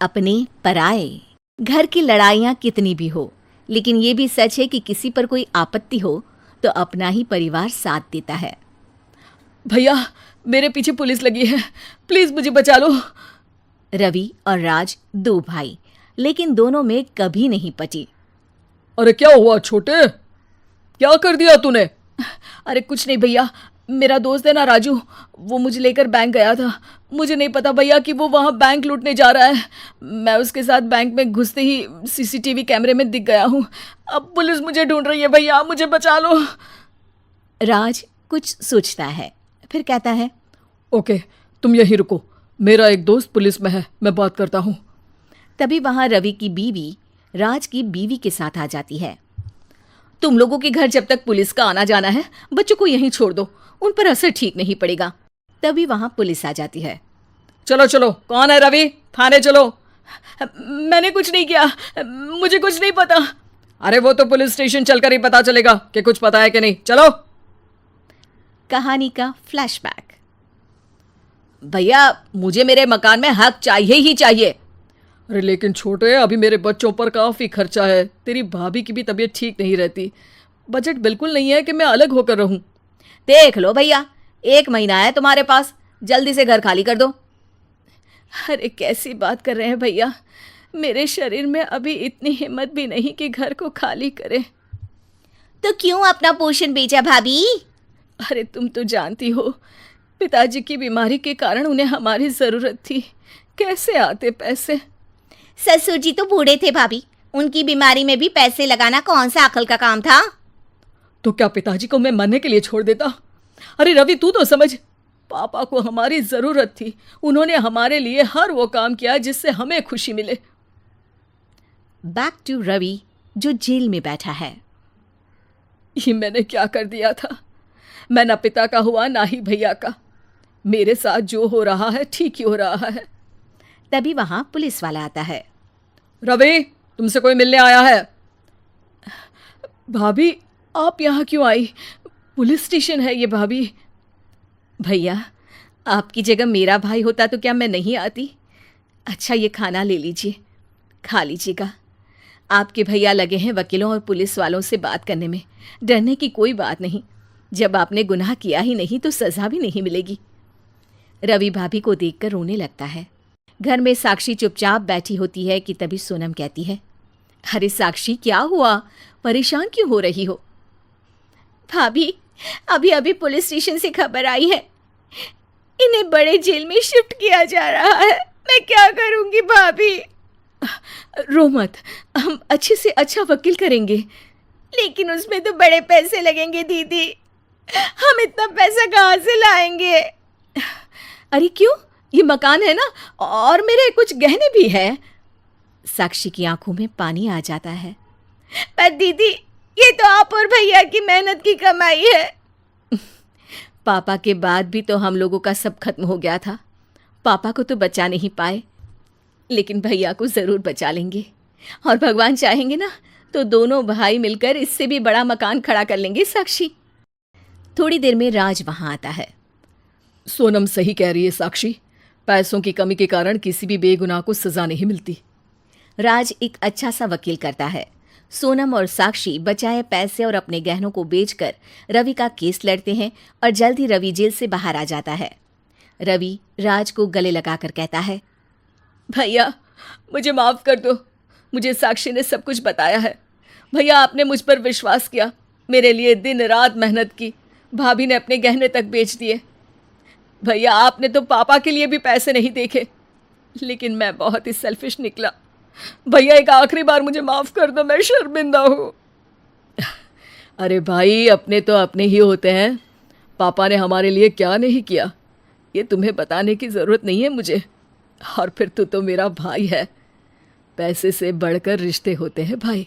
अपने पराए। घर की लड़ाइयाँ कितनी भी हो, लेकिन ये भी सच है कि किसी पर कोई आपत्ति हो तो अपना ही परिवार साथ देता है। भैया, मेरे पीछे पुलिस लगी है, प्लीज मुझे बचा लो। रवि और राज दो भाई, लेकिन दोनों में कभी नहीं पटी। अरे क्या हुआ छोटे, क्या कर दिया तूने? अरे कुछ नहीं भैया, मेरा दोस्त है ना राजू, वो मुझे लेकर बैंक गया था। मुझे नहीं पता भैया कि वो वहाँ बैंक लूटने जा रहा है। मैं उसके साथ बैंक में घुसते ही सीसीटीवी कैमरे में दिख गया हूँ। अब पुलिस मुझे ढूंढ रही है भैया, मुझे बचा लो। राज कुछ सोचता है, फिर कहता है, ओके, तुम यहीं रुको, मेरा एक दोस्त पुलिस में है, मैं बात करता हूँ। तभी वहां रवि की बीवी राज की बीवी के साथ आ जाती है। तुम लोगों के घर जब तक पुलिस का आना जाना है, बच्चों को यहीं छोड़ दो, उन पर असर ठीक नहीं पड़ेगा। तभी वहां पुलिस आ जाती है। चलो चलो, कौन है रवि, थाने चलो। मैंने कुछ नहीं किया, मुझे कुछ नहीं पता। अरे वो तो पुलिस स्टेशन चलकर ही पता चलेगा कि कुछ पता है कि नहीं, चलो। कहानी का फ्लैशबैक। भैया, मुझे मेरे मकान में हक चाहिए ही चाहिए। अरे लेकिन छोटे, अभी मेरे बच्चों पर काफ़ी खर्चा है, तेरी भाभी की भी तबीयत ठीक नहीं रहती, बजट बिल्कुल नहीं है कि मैं अलग होकर रहूं। देख लो भैया, 1 महीना है तुम्हारे पास, जल्दी से घर खाली कर दो। अरे कैसी बात कर रहे हैं भैया, मेरे शरीर में अभी इतनी हिम्मत भी नहीं कि घर को खाली करे। तो क्यों अपना पोषण बेचा भाभी? अरे तुम तो जानती हो, पिताजी की बीमारी के कारण उन्हें हमारी ज़रूरत थी, कैसे आते पैसे। ससुर जी तो बूढ़े थे भाभी, उनकी बीमारी में भी पैसे लगाना कौन सा अकल का काम था। तो क्या पिताजी को मैं मरने के लिए छोड़ देता? अरे रवि, तू तो समझ, पापा को हमारी ज़रूरत थी, उन्होंने हमारे लिए हर वो काम किया जिससे हमें खुशी मिले। बैक टू रवि, जो जेल में बैठा है। ये मैंने क्या कर दिया था? मैं ना पिता का हुआ ना ही भैया का। मेरे साथ जो हो रहा है ठीक ही हो रहा है। तभी वहां पुलिस वाला आता है। रवि, तुमसे कोई मिलने आया है। भाभी, आप यहाँ क्यों आई? पुलिस स्टेशन है ये भाभी। भैया, आपकी जगह मेरा भाई होता तो क्या मैं नहीं आती? अच्छा, ये खाना ले लीजिए, खा लीजिएगा। आपके भैया लगे हैं वकीलों और पुलिस वालों से बात करने में, डरने की कोई बात नहीं। जब आपने गुनाह किया ही नहीं तो सज़ा भी नहीं मिलेगी। रवि भाभी को देखकर रोने लगता है। घर में साक्षी चुपचाप बैठी होती है कि तभी सोनम कहती है, अरे साक्षी, क्या हुआ, परेशान क्यों हो रही हो? भाभी, अभी अभी पुलिस स्टेशन से खबर आई है, इन्हें बड़े जेल में शिफ्ट किया जा रहा है। मैं क्या करूंगी भाभी? रो मत, हम अच्छे से अच्छा वकील करेंगे। लेकिन उसमें तो बड़े पैसे लगेंगे दीदी, हम इतना पैसा कहाँ से लाएंगे? अरे क्यों, ये मकान है ना, और मेरे कुछ गहने भी है। साक्षी की आंखों में पानी आ जाता है। पर दीदी, ये तो आप और भैया की मेहनत की कमाई है। पापा के बाद भी तो हम लोगों का सब खत्म हो गया था। पापा को तो बचा नहीं पाए, लेकिन भैया को ज़रूर बचा लेंगे, और भगवान चाहेंगे ना तो दोनों भाई मिलकर इससे भी बड़ा मकान खड़ा कर लेंगे। साक्षी। थोड़ी देर में राज वहां आता है। सोनम सही कह रही है साक्षी, पैसों की कमी के कारण किसी भी बेगुनाह को सजा नहीं मिलती। राज एक अच्छा सा वकील करता है। सोनम और साक्षी बचाए पैसे और अपने गहनों को बेचकर रवि का केस लड़ते हैं और जल्द ही रवि जेल से बाहर आ जाता है। रवि राज को गले लगाकर कहता है, भैया मुझे माफ़ कर दो, मुझे साक्षी ने सब कुछ बताया है। भैया, आपने मुझ पर विश्वास किया, मेरे लिए दिन रात मेहनत की, भाभी ने अपने गहने तक बेच दिए। भैया, आपने तो पापा के लिए भी पैसे नहीं देखे, लेकिन मैं बहुत ही सेल्फिश निकला। भैया, एक आखिरी बार मुझे माफ़ कर दो, मैं शर्मिंदा हूँ। अरे भाई, अपने तो अपने ही होते हैं, पापा ने हमारे लिए क्या नहीं किया ये तुम्हें बताने की ज़रूरत नहीं है मुझे। और फिर तू तो मेरा भाई है, पैसे से बढ़कर रिश्ते होते हैं भाई।